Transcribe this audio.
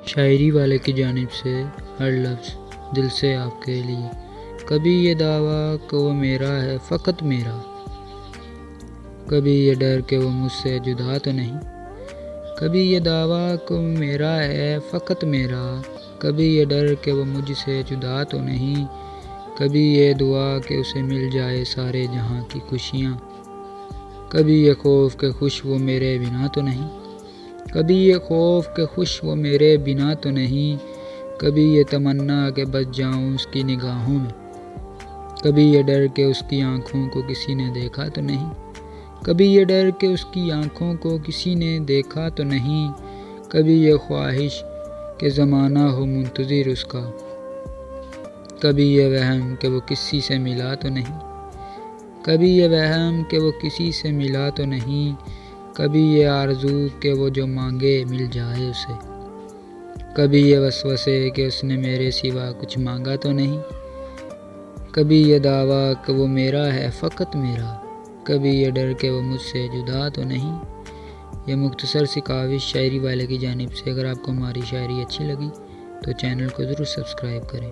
شاعری والے کی جانب سے ہر لفظ دل سے آپ کے لیے۔ کبھی یہ دعویٰ کہ وہ میرا ہے فقط میرا، کبھی یہ ڈر کہ وہ مجھ سے جدا تو نہیں۔ کبھی یہ دعویٰ کہ وہ میرا ہے فقط میرا، کبھی یہ ڈر کہ وہ مجھ سے جدا تو نہیں۔ کبھی یہ دعا کہ اسے مل جائے سارے جہاں کی خوشیاں، کبھی یہ خوف کہ خوش وہ میرے بنا تو نہیں۔ کبھی یہ خوف کہ خوش وہ میرے بنا تو نہیں، کبھی یہ تمنا کہ بچ جاؤں اس کی نگاہوں میں، کبھی یہ ڈر کہ اس کی آنکھوں کو کسی نے دیکھا تو نہیں۔ کبھی یہ ڈر کہ اس کی آنکھوں کو کسی نے دیکھا تو نہیں۔ کبھی یہ خواہش کہ زمانہ ہو منتظر اس کا، کبھی یہ وہم کہ وہ کسی سے ملا تو نہیں۔ کبھی یہ وہم کہ وہ کسی سے ملا تو نہیں، کبھی یہ آرزو کہ وہ جو مانگے مل جائے اسے، کبھی یہ وسوسے کہ اس نے میرے سوا کچھ مانگا تو نہیں۔ کبھی یہ دعویٰ کہ وہ میرا ہے فقط میرا، کبھی یہ ڈر کہ وہ مجھ سے جدا تو نہیں۔ یہ مختصر سی کاوش شاعری والے کی جانب سے۔ اگر آپ کو ہماری شاعری اچھی لگی تو چینل کو ضرور سبسکرائب کریں۔